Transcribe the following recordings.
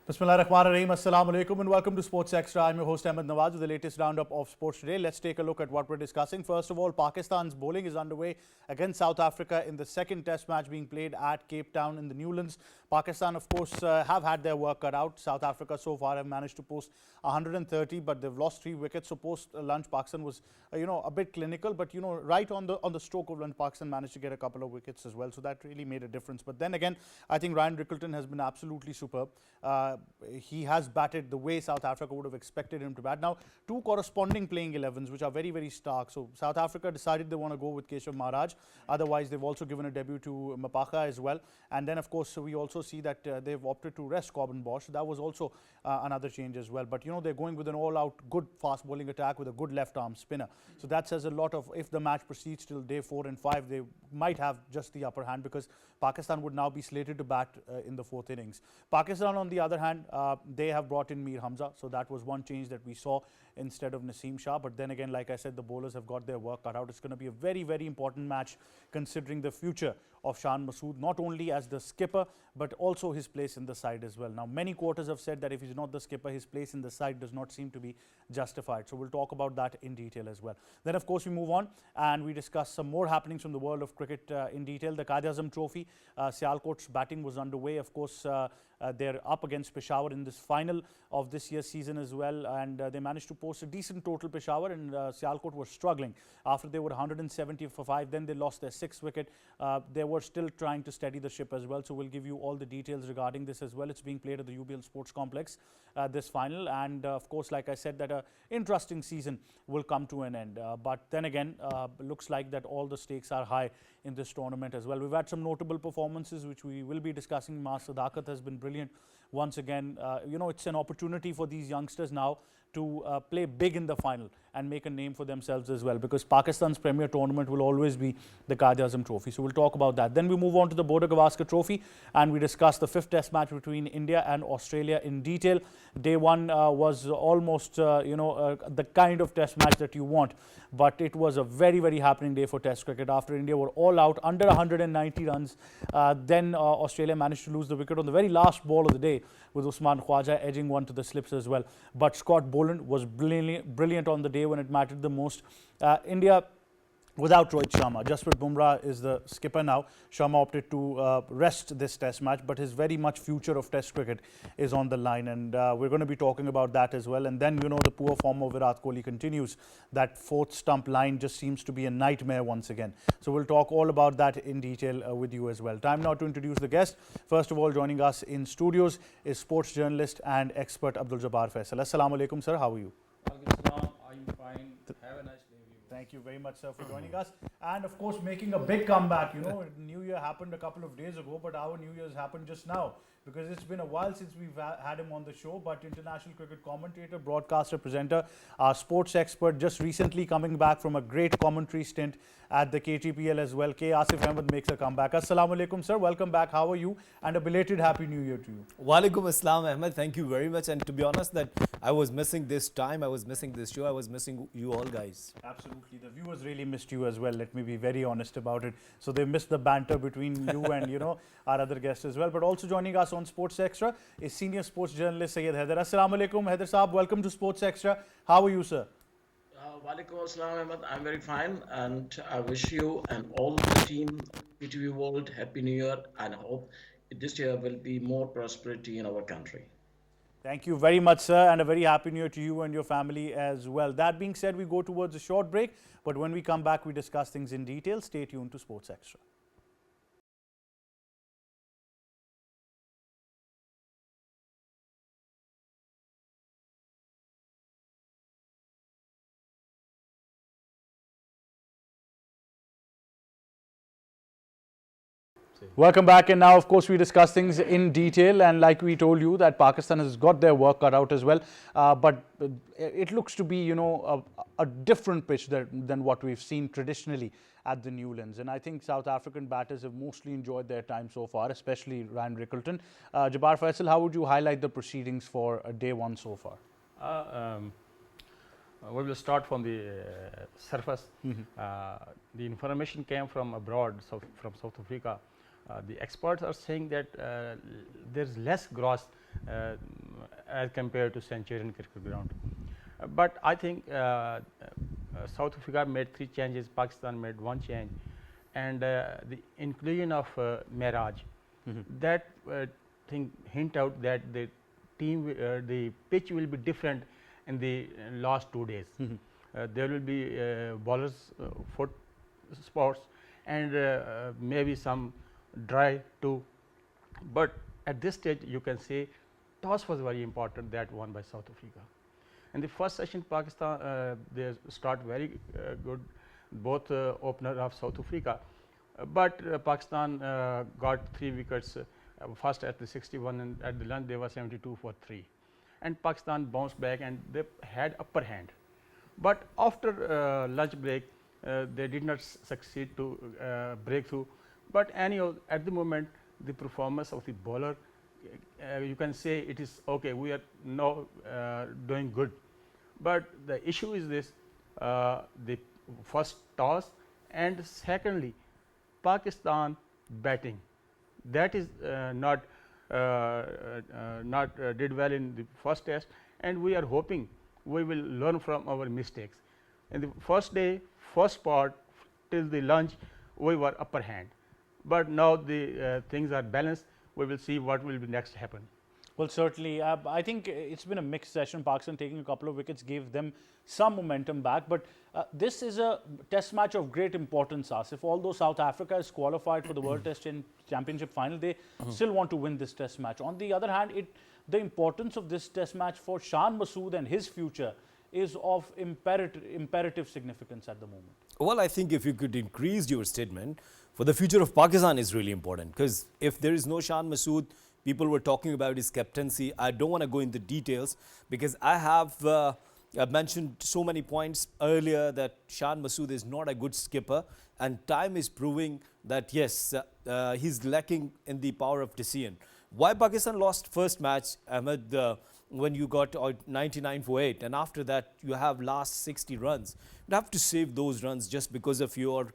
Bismillahirrahmanirrahim. Assalamu alaikum and welcome to Sports Extra. I'm your host Ahmed Nawaz with the latest roundup of sports today. Let's take a look at what we're discussing. First of all, Pakistan's bowling is underway against South Africa in the second test match being played at Cape Town in the Newlands. Pakistan, of course, have had their work cut out. South Africa so far have managed to post 130, but they've lost 3 wickets. So post-lunch, Pakistan was, a bit clinical, but right on the stroke of lunch, Pakistan managed to get a couple of wickets as well. So that really made a difference. But then again, I think Ryan Rickelton has been absolutely superb. He has batted the way South Africa would have expected him to bat. Now, 2 corresponding playing 11s, which are very, very stark. So South Africa decided they want to go with Keshav Maharaj. Otherwise, they've also given a debut to Mapaka as well. And then, of course, we also see that they've opted to rest Corbin Bosch. That was also another change as well. But, they're going with an all-out good fast bowling attack with a good left-arm spinner. So that says a lot of, if the match proceeds till day 4 and 5, they might have just the upper hand because Pakistan would now be slated to bat in the 4th innings. Pakistan, on the other hand, they have brought in Mir Hamza. So that was one change that we saw instead of Naseem Shah. But then again, like I said, the bowlers have got their work cut out. It's going to be a very, very important match considering the future of Shan Masood, not only as the skipper, but also his place in the side as well. Now, many quarters have said that if he's not the skipper, his place in the side does not seem to be justified. So we'll talk about that in detail as well. Then, of course, we move on and we discuss some more happenings from the world of cricket in detail. The Quaid-e-Azam Trophy, Sialkot's batting was underway. Of course, they're up against Peshawar in this final of this year's season as well, and they managed to post a decent total. Peshawar and Sialkot were struggling after they were 170 for 5. Then they lost their 6th wicket. They were still trying to steady the ship as well. So we'll give you all the details regarding this as well. It's being played at the UBL Sports Complex, this final, and of course, like I said, that an interesting season will come to an end. But then again, looks like that all the stakes are high in this tournament as well. We've had some notable performances which we will be discussing. Maas Sadakat has been brilliant once again. It's an opportunity for these youngsters now to play big in the final and make a name for themselves as well, because Pakistan's premier tournament will always be the Quaid-e-Azam Trophy. So we'll talk about that. Then we move on to the Border Gavaskar Trophy and we discuss the 5th test match between India and Australia in detail. Day 1 was almost, the kind of test match that you want, but it was a very, very happening day for test cricket. After India were all out under 190 runs, then Australia managed to lose the wicket on the very last ball of the day with Usman Khwaja edging one to the slips as well. But Scott Boland was brilliant on the day when it mattered the most. India without Rohit Sharma. Jasprit Bumrah is the skipper now. Sharma opted to rest this test match, but his very much future of test cricket is on the line, and we're going to be talking about that as well. And then, the poor form of Virat Kohli continues. That 4th stump line just seems to be a nightmare once again. So we'll talk all about that in detail with you as well. Time now to introduce the guest. First of all, joining us in studios is sports journalist and expert Abdul Jabbar Faisal. Assalamu alaikum, sir. How are you? I'm fine. Have a nice day. Thank you very much, sir, for joining us. And of course, making a big comeback. New Year happened a couple of days ago, but our New Year's happened just now, because it's been a while since we've had him on the show. But international cricket commentator, broadcaster, presenter, our sports expert, just recently coming back from a great commentary stint at the KTPL as well. K. Asif Ahmed makes a comeback. Assalamu alaikum, sir. Welcome back. How are you? And a belated Happy New Year to you. Walaikum Assalam, Ahmed. Thank you very much. And to be honest, that I was missing this time. I was missing this show. I was missing you all guys. Absolutely. The viewers really missed you as well. Let me be very honest about it. So they missed the banter between you and, our other guests as well. But also joining us on Sports Extra is senior sports journalist Syed Haider. Assalamu alaikum, Haider Saab. Welcome to Sports Extra. How are you, sir? Walaikum Assalam, Ahmed. I'm very fine, and I wish you and all the team, PTV World, Happy New Year, and I hope this year will be more prosperity in our country. Thank you very much, sir, and a very happy New Year to you and your family as well. That being said, we go towards a short break, but when we come back, we discuss things in detail. Stay tuned to Sports Extra. Welcome back, and now of course we discuss things in detail, and like we told you that Pakistan has got their work cut out as well, but it looks to be a different pitch than what we've seen traditionally at the Newlands, and I think South African batters have mostly enjoyed their time so far, especially Ryan Rickelton. Jabbar Faisal, how would you highlight the proceedings for day 1 so far? We will start from the surface. The information came from abroad, from South Africa. The experts are saying that there's less gross as compared to Centurion cricket ground. But I think South Africa made 3 changes, Pakistan made 1 change, and the inclusion of Miraj, that thing hint out that the team, the pitch will be different in the last 2 days. There will be bowlers foot spots and maybe some dry too. But at this stage, you can say toss was very important, that won by South Africa. In the first session, Pakistan they start very good, both opener of South Africa, but Pakistan got 3 wickets. First at the 61 and at the lunch they were 72 for 3, and Pakistan bounced back and they had upper hand. But after lunch break, they did not succeed to break through. But anyhow, at the moment, the performance of the bowler, you can say it is okay. We are now doing good. But the issue is this: the first toss, and secondly, Pakistan batting. That is not did well in the first test, and we are hoping we will learn from our mistakes. In the first day, first part till the lunch, we were upper hand, but now the things are balanced. We will see what will be next happen. Well, certainly. I think it's been a mixed session. Pakistan taking a couple of wickets gave them some momentum back. But this is a test match of great importance, Asif. Although South Africa is qualified for the World Test Championship final, they still want to win this test match. On the other hand, the importance of this test match for Shan Masood and his future is of imperative significance at the moment. Well, I think if you could increase your statement, for the future of Pakistan is really important, because if there is no Shan Masood, people were talking about his captaincy. I don't want to go into details because I have I've mentioned so many points earlier that Shan Masood is not a good skipper, and time is proving that yes, he's lacking in the power of decision. Why Pakistan lost first match, Ahmed, when you got 99 for 8, and after that you have last 60 runs. You have to save those runs just because of your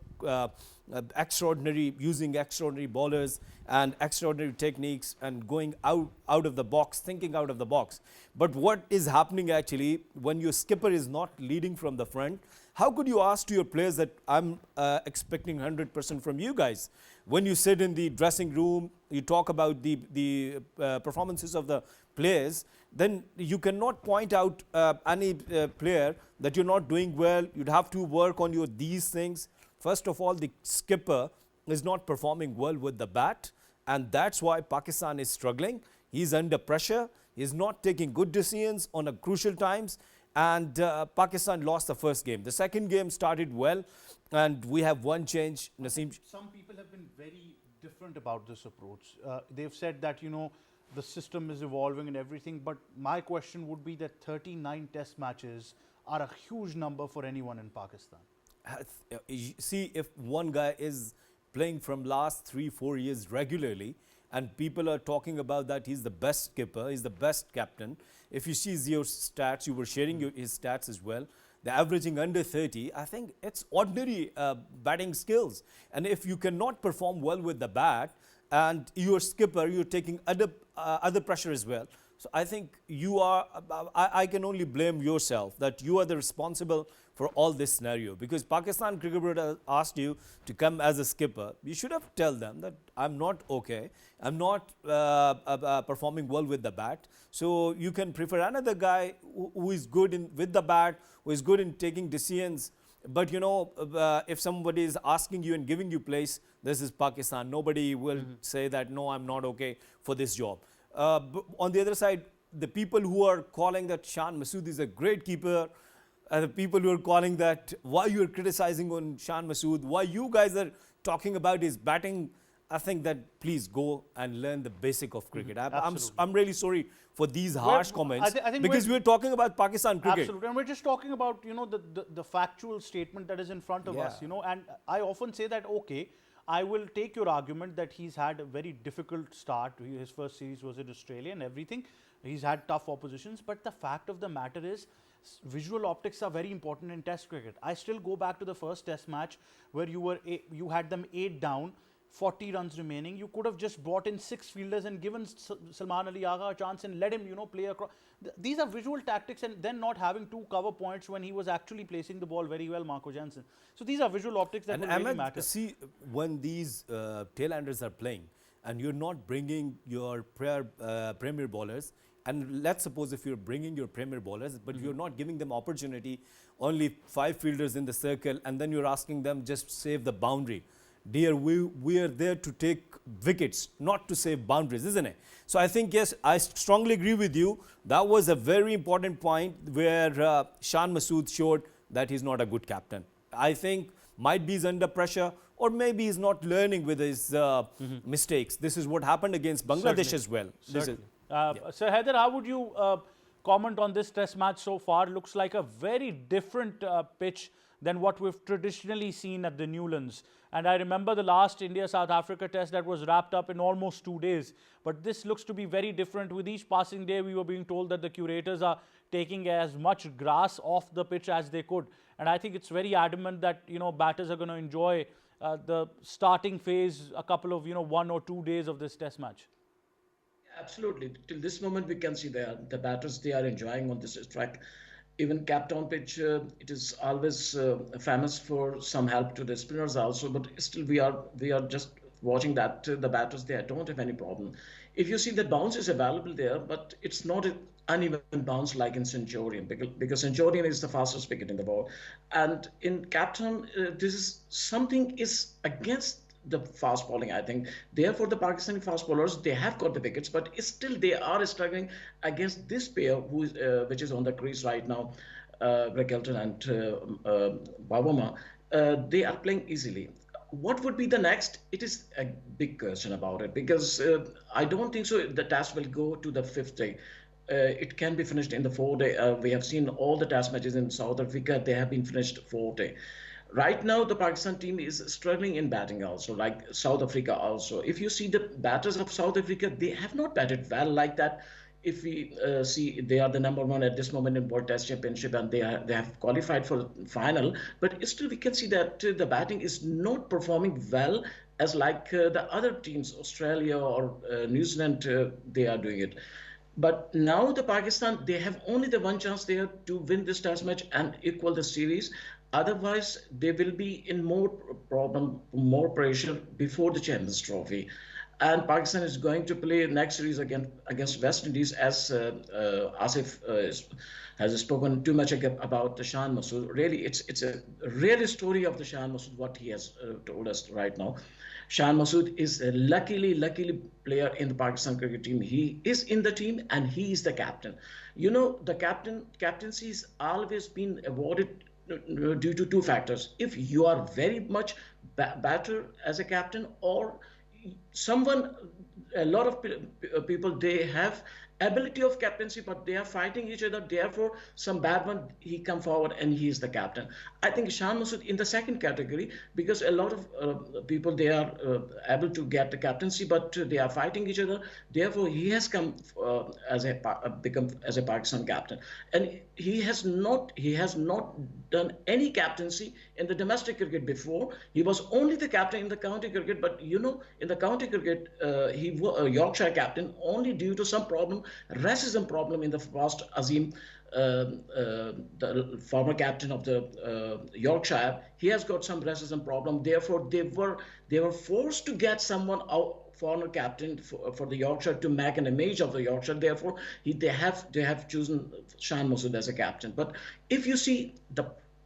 using extraordinary bowlers and extraordinary techniques and going out of the box, thinking out of the box. But what is happening actually when your skipper is not leading from the front? How could you ask to your players that I'm expecting 100% from you guys? When you sit in the dressing room, you talk about the performances of the players, then you cannot point out any player that you're not doing well. You'd have to work on these things. First of all, the skipper is not performing well with the bat, and that's why Pakistan is struggling. He's under pressure. He's not taking good decisions on a crucial times, and Pakistan lost the first game. The second game started well, and we have one change. Naseem. Some people have been very different about this approach. They've said that, the system is evolving and everything, but my question would be that 39 test matches are a huge number for anyone in Pakistan. See, if one guy is playing from last 3-4 years regularly, and people are talking about that he's the best skipper, he's the best captain. If you see your stats, you were sharing his stats as well. They're averaging under 30. I think it's ordinary batting skills. And if you cannot perform well with the bat, and your skipper, you're taking other pressure as well. So I think you are, I can only blame yourself that you are the responsible for all this scenario, because Pakistan Cricket Board asked you to come as a skipper. You should have told them that I'm not okay, I'm not performing well with the bat. So you can prefer another guy who is good with the bat, who is good in taking decisions. But if somebody is asking you and giving you place, this is Pakistan. Nobody will say that, no, I'm not okay for this job. But on the other side, the people who are calling that Shan Masood is a great keeper, the people who are calling that, why you are criticizing on Shan Masood, why you guys are talking about his batting, I think that please go and learn the basic of cricket. I'm really sorry for these harsh comments, I think because we're talking about Pakistan cricket. Absolutely, and we're just talking about the factual statement that is in front of us. And I often say that, okay, I will take your argument that he's had a very difficult start. His first series was in Australia and everything. He's had tough oppositions, but the fact of the matter is, visual optics are very important in Test cricket. I still go back to the first Test match where you had them 8 down. 40 runs remaining. You could have just brought in 6 fielders and given Salman Ali Agha a chance and let him, play across. These are visual tactics, and then not having 2 cover points when he was actually placing the ball very well, Marco Jansen. So these are visual optics that And will really Ahmed, matter. see, when these tail-enders are playing and you're not bringing your premier bowlers, and let's suppose if you're bringing your premier bowlers, but you're not giving them opportunity, only 5 fielders in the circle, and then you're asking them just save the boundary. Dear, we are there to take wickets, not to save boundaries, isn't it? So I think, yes, I strongly agree with you. That was a very important point where Shan Masood showed that he's not a good captain. I think might be he's under pressure, or maybe he's not learning with his mistakes. This is what happened against Bangladesh Certainly. as well. This is, Sir Haider, how would you comment on this test match so far? Looks like a very different pitch than what we've traditionally seen at the Newlands. And I remember the last India-South Africa test that was wrapped up in almost 2 days. But this looks to be very different. With each passing day, we were being told that the curators are taking as much grass off the pitch as they could. And I think it's very adamant that, batters are going to enjoy the starting phase, a couple of, 1 or 2 days of this test match. Absolutely. Till this moment, we can see the batters, they are enjoying on this track. Even Cape Town pitch, it is always famous for some help to the spinners also, but still we are just watching that the batters, they don't have any problem. If you see the bounce is available there, but it's not an uneven bounce like in Centurion, because Centurion is the fastest wicket in the ball. And in Cape Town, this is something is against the fast bowling, I think. Therefore, the Pakistani fast bowlers, they have got the wickets, but still they are struggling against this pair, which is on the crease right now, Greg Elton and Bawama. They are playing easily. What would be the next? It is a big question about it, because I don't think so the test will go to the 5th day. It can be finished in the 4th day. We have seen all the test matches in South Africa, they have been finished 4th day. Right now, the Pakistan team is struggling in batting also, like South Africa also. If you see the batters of South Africa, they have not batted well like that. If we see, they are the #1 at this moment in World Test Championship, and they have qualified for the final. But still, we can see that the batting is not performing well as like the other teams, Australia or New Zealand, they are doing it. But now the Pakistan, they have only the one chance there to win this test match and equal the series. Otherwise, they will be in more problem, more pressure before the Champions Trophy. And Pakistan is going to play next series against West Indies, as Asif has spoken too much about the Shan Masood. Really, it's a real story of the Shan Masood, what he has told us right now. Shan Masood is a luckily player in the Pakistan cricket team. He is in the team and he is the captain. The captaincy has always been awarded due to 2 factors. If you are very much better as a captain, or a lot of people, they have ability of captaincy, but they are fighting each other. Therefore, some bad one, he come forward and he is the captain. I think Shan Masood in the second category, because a lot of people, they are able to get the captaincy, but they are fighting each other. Therefore, he has come become as a Pakistan captain, and he has not done any captaincy in the domestic cricket before. He was only the captain in the county cricket, but in the county cricket, he was a Yorkshire captain only due to some racism problem in the past. Azim, the former captain of the Yorkshire, he has got some racism problem. Therefore, they were forced to get someone out, former captain for the Yorkshire, to make an image of the Yorkshire. Therefore, they have chosen Shan Masood as a captain. But if you see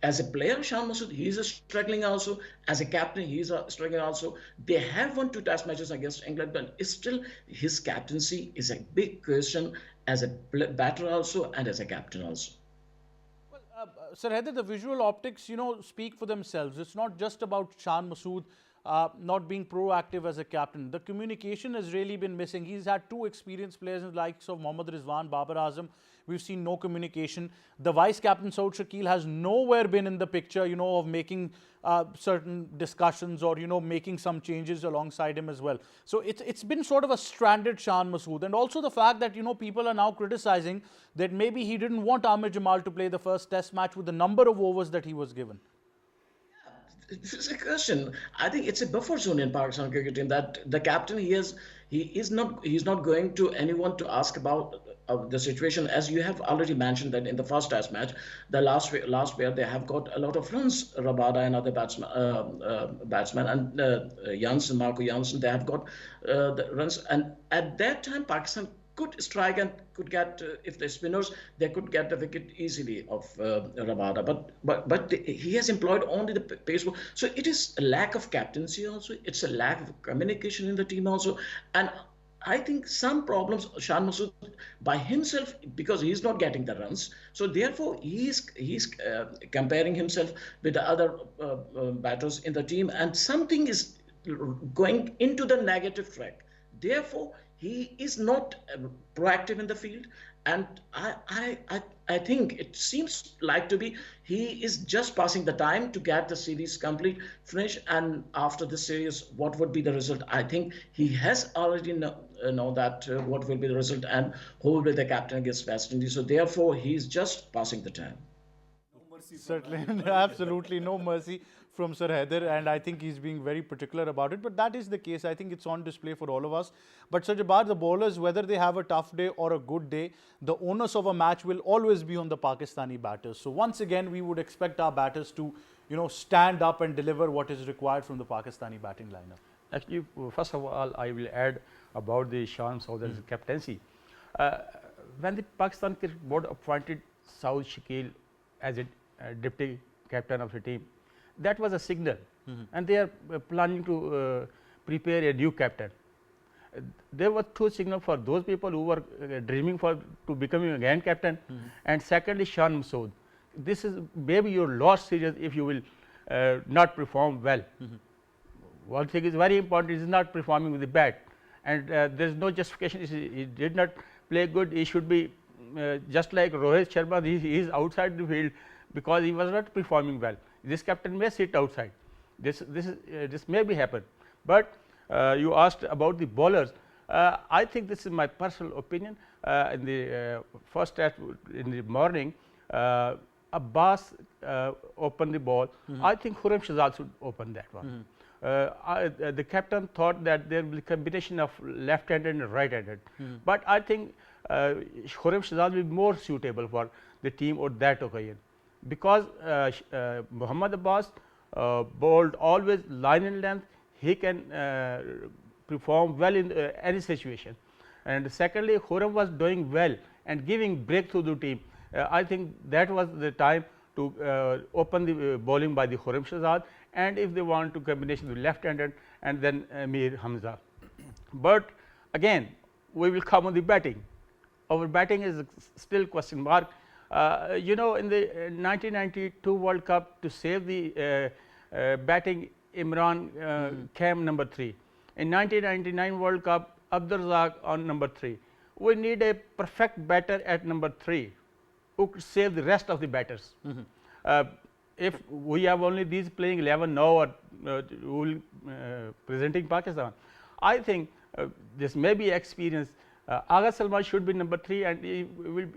as a player, Shan Masood, he is struggling also. As a captain, he is struggling also. They have won 2 test matches against England, but still his captaincy is a big question as a batter also and as a captain also. Well, Sir Haider, the visual optics, speak for themselves. It's not just about Shan Masood not being proactive as a captain. The communication has really been missing. He's had 2 experienced players in the likes of Mohammad Rizwan, Babar Azam. We've seen no communication. The vice captain, Saud Shakil, has nowhere been in the picture, of making certain discussions or, making some changes alongside him as well. So it's been sort of a stranded Shan Masood. And also the fact that, people are now criticizing that maybe he didn't want Amir Jamal to play the first test match with the number of overs that he was given. It's a question. I think it's a buffer zone in Pakistan cricket team that the captain he's not going to anyone to ask about the situation, as you have already mentioned that in the first test match, the last where they have got a lot of runs, Rabada and other batsmen and Janssen, Marco Janssen, they have got the runs, and at that time Pakistan could strike and could get if the spinners they could get the wicket easily of Rabada, but he has employed only the pace ball. So it is a lack of captaincy also. It's a lack of communication in the team also, and I think some problems Shan Masood by himself because he's not getting the runs. So therefore he's comparing himself with the other batters in the team, and something is going into the negative track. Therefore, he is not proactive in the field, and I think it seems like to be he is just passing the time to get the series complete, finish, and after the series, what would be the result? I think he has already know that what will be the result and who will be the captain against West Indies. So therefore, he's just passing the time. Certainly, absolutely no mercy from Sir Haider, and I think he's being very particular about it. But that is the case. I think it's on display for all of us. But Sir Jabbar, the bowlers, whether they have a tough day or a good day, the onus of a match will always be on the Pakistani batters. So once again, we would expect our batters to, stand up and deliver what is required from the Pakistani batting lineup. Actually, first of all, I will add about the Shan Masood's captaincy. When the Pakistan Cricket Board appointed Saud Shakil as a deputy captain of the team, that was a signal, and they are planning to prepare a new captain. There were two signals for those people who were dreaming to becoming again captain, and secondly Shan Masood. This is maybe your last series if you will not perform well. One thing is very important, is not performing with the bat, and there is no justification. He did not play good. He should be just like Rohit Sharma. He is outside the field because he was not performing well. This captain may sit outside. This may be happen. But you asked about the bowlers. I think this is my personal opinion. In the first test in the morning, Abbas opened the ball. I think Khurram Shahzad should open that one. The captain thought that there will be a combination of left-handed and right-handed, but I think Khurram Shahzad will be more suitable for the team or that occasion, because Muhammad Abbas bowled always line and length. He can perform well in any situation, and secondly Khurram was doing well and giving breakthrough to the team. I think that was the time to open the bowling by the Khurram Shahzad, and if they want to combination with left-handed and then Mir Hamza. But again, we will come on the batting. Our batting is still question mark. In the 1992 World Cup, to save the batting, Imran came number 3. In 1999 World Cup, Abdur Razzaq on number 3. We need a perfect batter at number 3 who could save the rest of the batters. If we have only these playing 11 now or presenting Pakistan, I think this may be experience. Agha Salman should be number 3, and he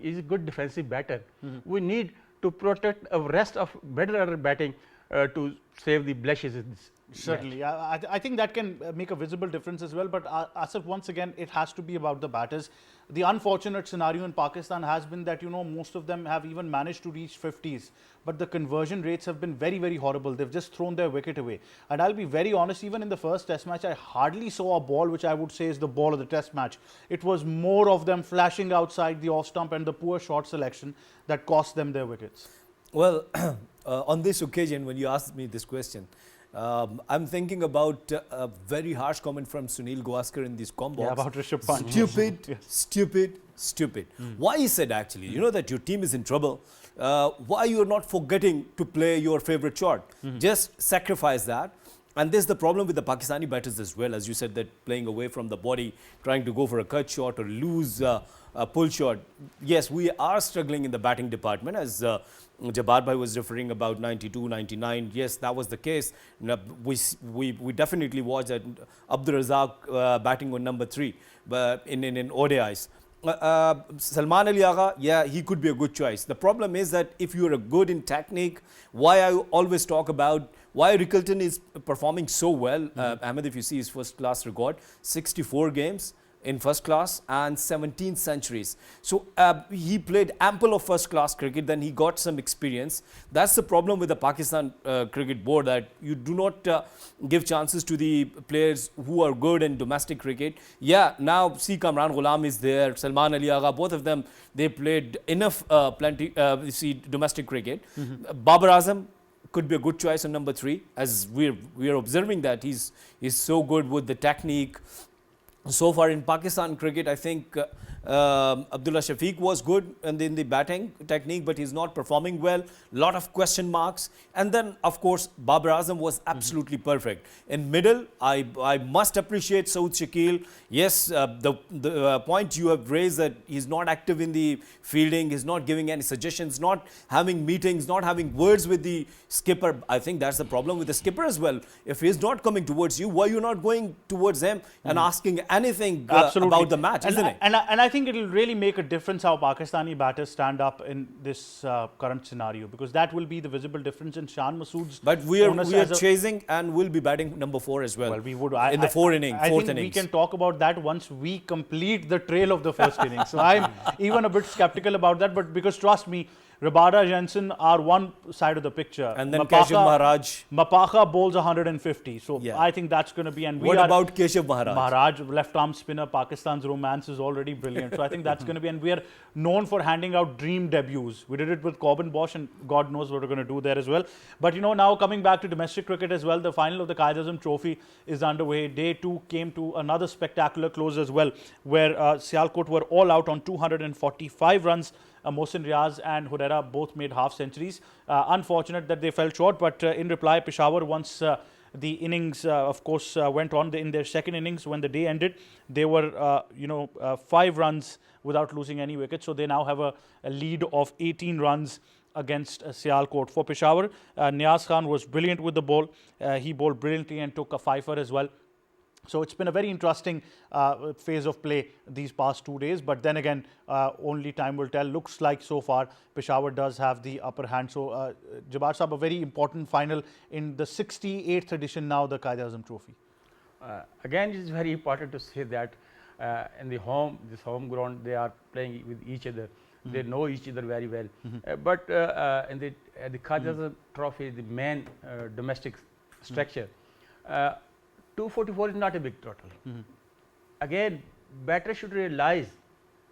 is a good defensive batter. We need to protect our rest of better order batting to save the blemishes in this. Certainly, I think that can make a visible difference as well. But Asif, once again, it has to be about the batters. The unfortunate scenario in Pakistan has been that most of them have even managed to reach 50s, but the conversion rates have been very, very horrible. They've just thrown their wicket away. And I'll be very honest, even in the first Test match, I hardly saw a ball which I would say is the ball of the Test match. It was more of them flashing outside the off stump and the poor shot selection that cost them their wickets. Well, on this occasion, when you asked me this question, I'm thinking about a very harsh comment from Sunil Gavaskar in this combo. Yeah, about Rishabh Pant. Stupid, Yes. stupid, stupid. Why he said actually, you know that your team is in trouble. Why you are not forgetting to play your favorite shot? Just sacrifice that. And this is the problem with the Pakistani batters as well, as you said, that playing away from the body, trying to go for a cut shot or lose a pull shot. Yes, we are struggling in the batting department, as Jabbar Bhai was referring about 92, 99. Yes, that was the case. We definitely watched that Abdur Razzaq batting on number 3 but in ODIs. Salman Ali Agha, yeah, he could be a good choice. The problem is that if you are good in technique, why I always talk about why Rickelton is performing so well. Ahmed, if you see his first class record, 64 games in first class and 17 centuries. So he played ample of first class cricket, then he got some experience. That's the problem with the Pakistan cricket board, that you do not give chances to the players who are good in domestic cricket. Yeah, now see Kamran Ghulam is there, Salman Ali Agha, both of them, they played enough domestic cricket. Babar Azam could be a good choice on number 3, as we are observing that he's so good with the technique. So far in Pakistan cricket, I think Abdullah Shafiq was good in the batting technique, but he's not performing well. Lot of question marks. And then, of course, Babar Azam was absolutely perfect. In middle, I must appreciate Saud Shakil. Yes, the point you have raised, that he's not active in the fielding, he's not giving any suggestions, not having meetings, not having words with the skipper. I think that's the problem with the skipper as well. If he's not coming towards you, why are you not going towards him and asking anything about the match, isn't it? And I think it will really make a difference how Pakistani batters stand up in this current scenario, because that will be the visible difference in Shan Masood's. But we are chasing and will be batting number 4 as well. Well, we would in the fourth innings. I think we can talk about that once we complete the trail of the first innings. So I'm even a bit skeptical about that, but because trust me, Rabada, Jensen are one side of the picture. And then Keshav Maharaj. Mapaka bowls 150. So yeah. I think that's going to be. And what about Keshav Maharaj? Maharaj, left arm spinner. Pakistan's romance is already brilliant. So I think that's going to be. And we are known for handing out dream debuts. We did it with Corbin Bosch, and God knows what we're going to do there as well. But you know, now coming back to domestic cricket as well, the final of the Quaid-e-Azam Trophy is underway. Day 2 came to another spectacular close as well, where Sialkot were all out on 245 runs. Mohsin Riaz and Hurera both made half centuries. Unfortunate that they fell short, but in reply, Peshawar, once the innings, of course, went on in their second innings, when the day ended, they were, 5 runs without losing any wickets. So they now have a lead of 18 runs against Sialkot. For Peshawar, Niaz Khan was brilliant with the ball. He bowled brilliantly and took a fifer as well. So it's been a very interesting phase of play these past 2 days. But then again, only time will tell. Looks like so far Peshawar does have the upper hand. So Jabbar Sahab, a very important final in the 68th edition now, the Quaid-e-Azam Trophy. Again, it is very important to say that in this home ground, they are playing with each other. They know each other very well. But in the Quaid-e-Azam Trophy, the main domestic structure, 244 is not a big total. Again, batters should realize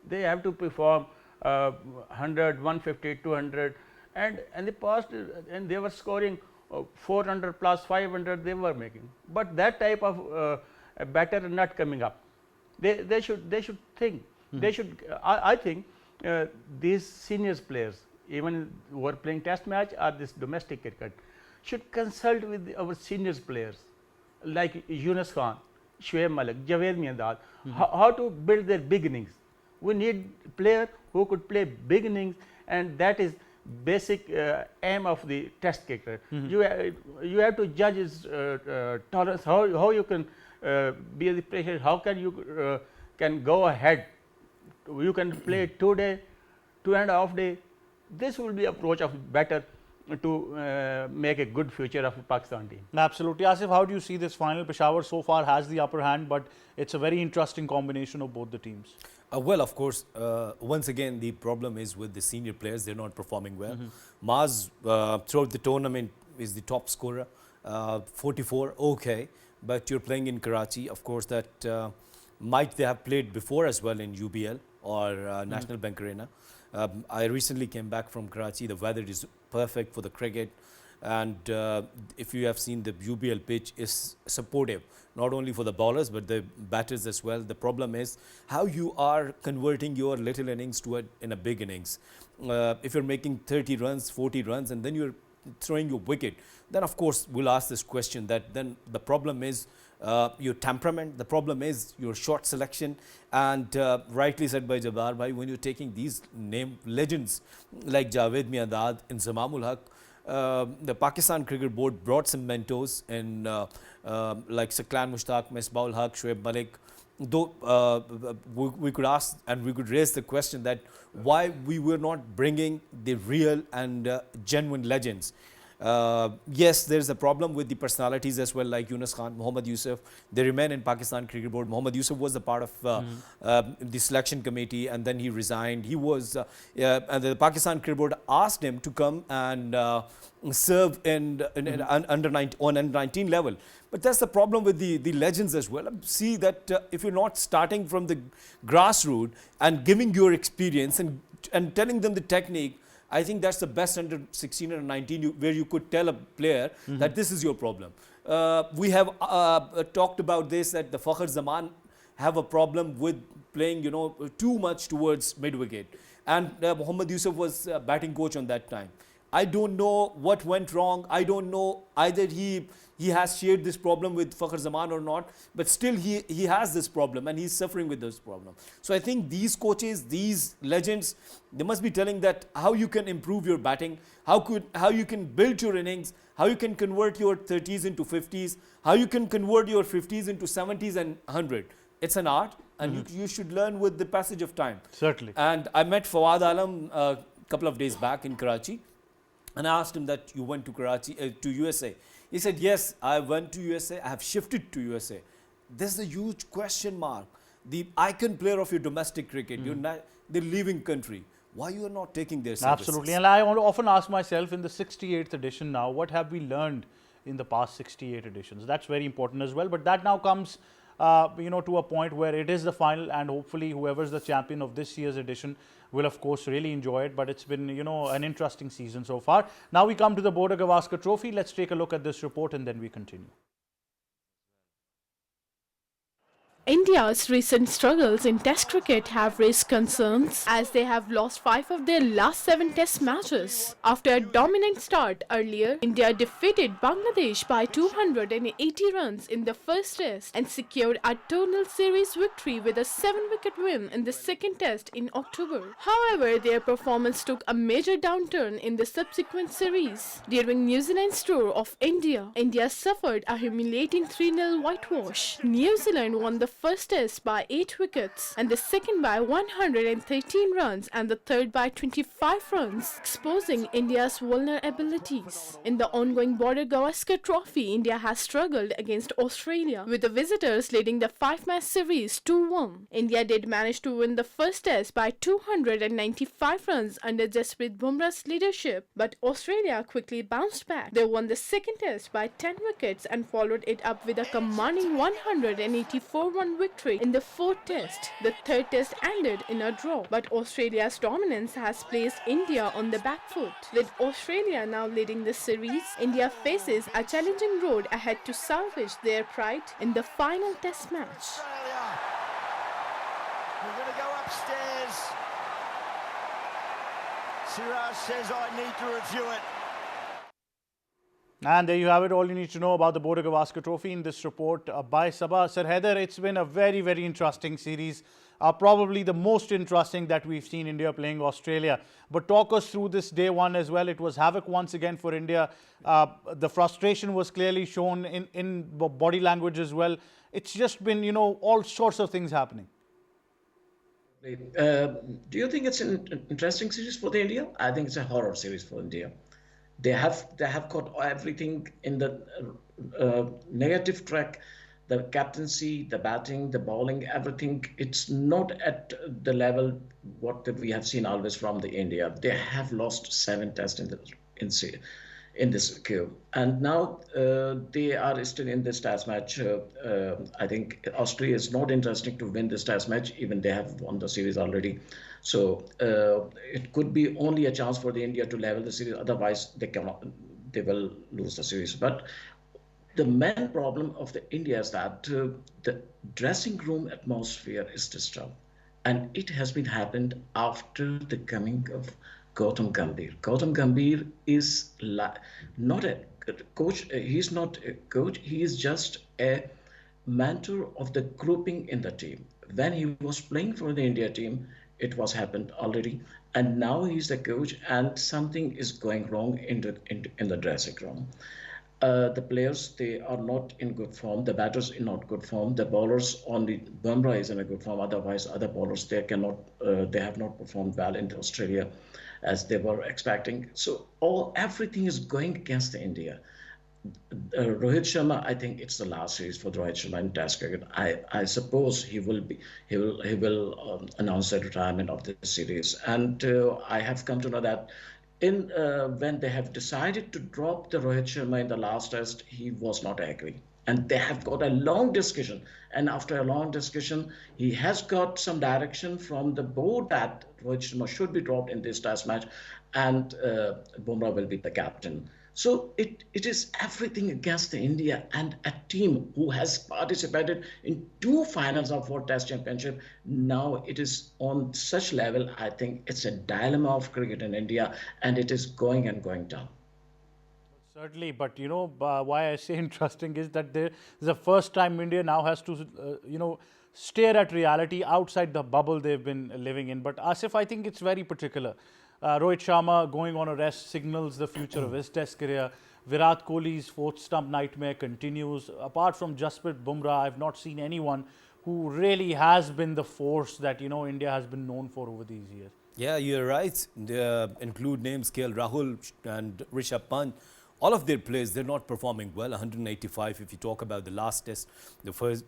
they have to perform 100, 150, 200, and in the past, and they were scoring 400 plus 500 they were making. But that type of batter not coming up. They should think. They should. I think these seniors players, even who are playing test match or this domestic cricket, should consult with our seniors players like Yunus Khan, Shoaib Malik, Javed Miandad, how to build their big innings. We need a player who could play big innings, and that is basic aim of the test cricketer. You have to judge his tolerance, how you can be the player, how can you can go ahead. You can play 2 day, 2.5 day. This will be approach of batter to make a good future of the Pakistan team. Absolutely. Asif, how do you see this final? Peshawar so far has the upper hand, but it's a very interesting combination of both the teams. Well, of course, once again, the problem is with the senior players. They're not performing well. Maz, throughout the tournament, is the top scorer, 44, okay. But you're playing in Karachi, of course, that might they have played before as well in UBL or National Bank Arena. I recently came back from Karachi. The weather is perfect for the cricket, and if you have seen, the UBL pitch is supportive not only for the bowlers but the batters as well. The problem is how you are converting your little innings to in a big innings. If you're making 30 runs, 40 runs, and then you're throwing your wicket, then of course we'll ask this question, that then the problem is your temperament, the problem is your shot selection, and rightly said by Jabbar Bhai, when you're taking these name legends like Javed Miandad and Zamamul Haq, the Pakistan Cricket Board brought some mentors in like Saklan Mushtaq, Misbah-ul Haq, Shoaib Malik. Though we could ask and we could raise the question that why we were not bringing the real and genuine legends. Yes, there's a problem with the personalities as well, like Yunus Khan, Mohammad Yusuf. They remain in Pakistan Cricket Board. Mohammad Yusuf was a part of the selection committee, and then he resigned. He was, and the Pakistan Cricket Board asked him to come and serve on under 19 level. But that's the problem with the legends as well. See that if you're not starting from the grassroots and giving your experience and telling them the technique, I think that's the best under 16 or 19 where you could tell a player that this is your problem. We have talked about this, that the Fakhr Zaman have a problem with playing, too much towards mid-wicket. And Mohammad Yusuf was batting coach on that time. I don't know what went wrong. I don't know either he has shared this problem with Fakhr Zaman or not, but still he has this problem and he's suffering with this problem. So I think these coaches, these legends, they must be telling that how you can improve your batting, how you can build your innings, how you can convert your 30s into 50s, how you can convert your 50s into 70s and 100. It's an art, and you should learn with the passage of time. Certainly. And I met Fawad Alam a couple of days back in Karachi. And I asked him that you went to Karachi, to USA. He said, yes, I went to USA. I have shifted to USA. There's a huge question mark. The icon player of your domestic cricket, they're leaving country. Why you are not taking their services? Absolutely. And I often ask myself, in the 68th edition now, what have we learned in the past 68 editions? That's very important as well. But that now comes to a point where it is the final, and hopefully whoever's the champion of this year's edition will of course really enjoy it. But it's been, an interesting season so far. Now we come to the Border Gavaskar Trophy. Let's take a look at this report and then we continue. India's recent struggles in Test cricket have raised concerns as they have lost 5 of their last 7 Test matches. After a dominant start earlier, India defeated Bangladesh by 280 runs in the first Test and secured a total series victory with a 7-wicket win in the second Test in October. However, their performance took a major downturn in the subsequent series. During New Zealand's tour of India, India suffered a humiliating 3-0 whitewash. New Zealand won the first Test by 8 wickets and the second by 113 runs and the third by 25 runs, exposing India's vulnerabilities. In the ongoing Border Gavaskar Trophy, India has struggled against Australia, with the visitors leading the 5-match series 2-1. India did manage to win the first Test by 295 runs under Jasprit Bumrah's leadership, but Australia quickly bounced back. They won the second Test by 10 wickets and followed it up with a commanding 184-run victory in the fourth Test. The third Test ended in a draw, but Australia's dominance has placed India on the back foot. With Australia now leading the series, India faces a challenging road ahead to salvage their pride in the final Test match. Australia. We're going to go upstairs. Siraj says I need to review it. And there you have it, all you need to know about the Border Gavaskar Trophy in this report by Sabah. Sir Haider, it's been a very, very interesting series. Probably the most interesting that we've seen India playing Australia. But talk us through this day one as well. It was havoc once again for India. The frustration was clearly shown in body language as well. It's just been, all sorts of things happening. Do you think it's an interesting series for the India? I think it's a horror series for India. They have got everything in the negative track. The captaincy, the batting, the bowling, everything. It's not at the level what we have seen always from the India. They have lost 7 tests in this queue, and now they are still in this test match. I think Australia is not interested to win this test match. Even they have won the series already. So it could be only a chance for the India to level the series. Otherwise, they will lose the series. But the main problem of the India is that the dressing room atmosphere is disturbed, and it has been happened after the coming of Gautam Gambhir. Gautam Gambhir is not a coach. He's not a coach. He is just a mentor of the grouping in the team. When he was playing for the India team, it was happened already, and now he's the coach, and something is going wrong in the dressing room. The players, they are not in good form. The batters in not good form. The bowlers, only Bumrah is in a good form. Otherwise, other bowlers, they have not performed well in Australia as they were expecting. So everything is going against the India. Rohit Sharma, I think it's the last series for Rohit Sharma in Test cricket. I suppose he will announce the retirement of this series. And I have come to know that in when they have decided to drop the Rohit Sharma in the last test, he was not agree. And they have got a long discussion. And after a long discussion, he has got some direction from the board that Rohit Sharma should be dropped in this test match, and Bumrah will be the captain. So it is everything against the India, and a team who has participated in two finals of World Test Championship. Now it is on such level. I think it's a dilemma of cricket in India, and it is going and going down. Certainly, but why I say interesting is that this is the first time India now has to, stare at reality outside the bubble they've been living in. But Asif, I think it's very particular. Rohit Sharma going on a rest signals the future of his test career. Virat Kohli's fourth stump nightmare continues. Apart from Jasprit Bumrah, I've not seen anyone who really has been the force that, India has been known for over these years. Yeah, you're right. They include names KL Rahul and Rishabh Pant. All of their players, they're not performing well. 185, if you talk about the last test, the first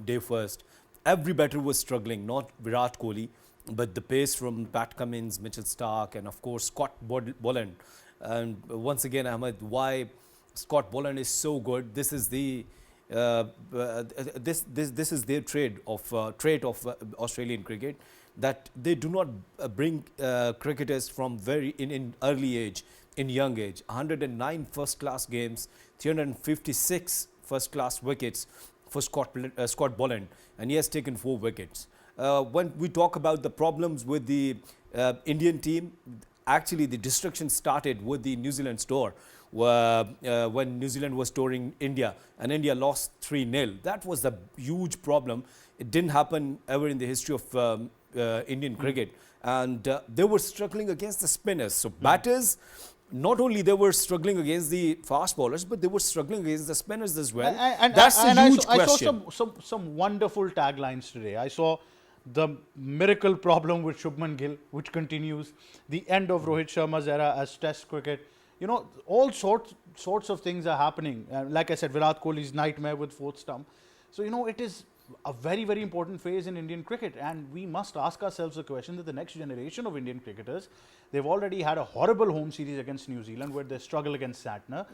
day first. Every batter was struggling, not Virat Kohli, but the pace from Pat Cummins, Mitchell Stark, and of course Scott Boland. And once again, Ahmed, why Scott Boland is so good? This is the this is their trait of Australian cricket, that they do not bring cricketers from in early age, in young age. 109 first class games, 356 first class wickets for Scott Boland, and he has taken 4 wickets. When we talk about the problems with the Indian team, actually the destruction started with the New Zealand tour, when New Zealand was touring India and India lost 3-0. That was the huge problem. It didn't happen ever in the history of Indian cricket, and they were struggling against the spinners. So batters, not only they were struggling against the fast bowlers, but they were struggling against the spinners as well. That's a huge question. I saw some wonderful taglines today. I saw the miracle problem with Shubman Gill, which continues, the end of Rohit Sharma's era as Test cricket. All sorts of things are happening. Like I said, Virat Kohli's nightmare with fourth stump. So, it is a very, very important phase in Indian cricket, and we must ask ourselves the question that the next generation of Indian cricketers, they've already had a horrible home series against New Zealand where they struggle against Santner.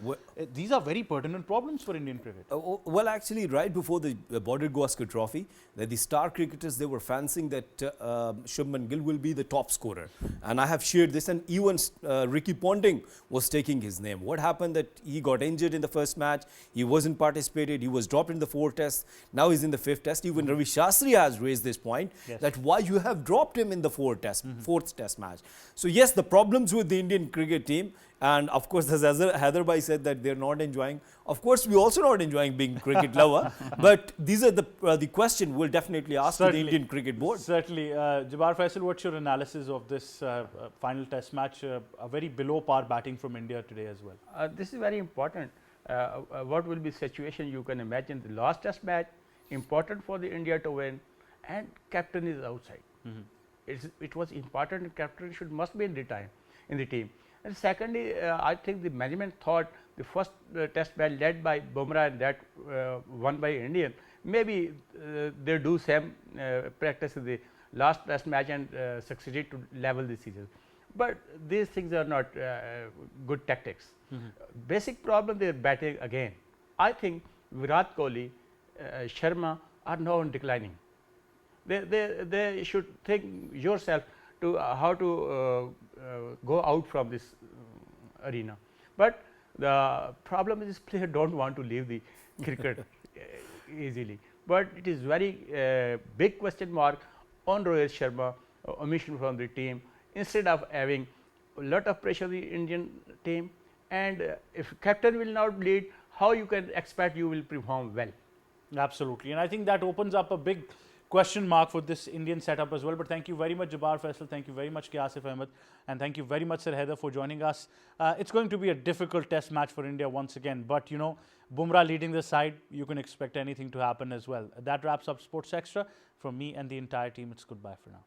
These are very pertinent problems for Indian cricket. Well, actually, right before the Border Gavaskar Trophy, the star cricketers, they were fancying that Shubman Gill will be the top scorer. And I have shared this, and even Ricky Ponting was taking his name. What happened that he got injured in the first match, he wasn't participated, he was dropped in the 4th test, now he's in the 5th test. Even Ravi Shastri has raised this point, that why you have dropped him in the 4th test match. So yes, the problems with the Indian cricket team, and of course as Heather Bhai said that they're not enjoying. Of course we also not enjoying being cricket lover, but these are the question we'll definitely ask to the Indian Cricket Board. Certainly. Jabbar Faisal, what's your analysis of this final test match? A very below par batting from India today as well. This is very important. What will be situation? You can imagine the last test match, important for the India to win, and captain is outside. It was important. Captain must be in the team. And secondly, I think the management thought the first test match led by Bumrah and that won by Indian. Maybe they do same practice in the last test match and succeeded to level the season. But these things are not good tactics. Basic problem, they are batting again. I think Virat Kohli, Sharma are now declining. They should think yourself to how to go out from this arena. But the problem is players don't want to leave the cricket easily. But it is very big question mark on Rohit Sharma, omission from the team, instead of having a lot of pressure on the Indian team. And if captain will not lead, how you can expect you will perform well? Absolutely, and I think that opens up a big question mark for this Indian setup as well. But thank you very much, Jabbar Faisal. Thank you very much, Asif Ahmed. And thank you very much, Sir Haider, for joining us. It's going to be a difficult test match for India once again. But, you know, Bumrah leading the side, you can expect anything to happen as well. That wraps up Sports Extra. From me and the entire team, it's goodbye for now.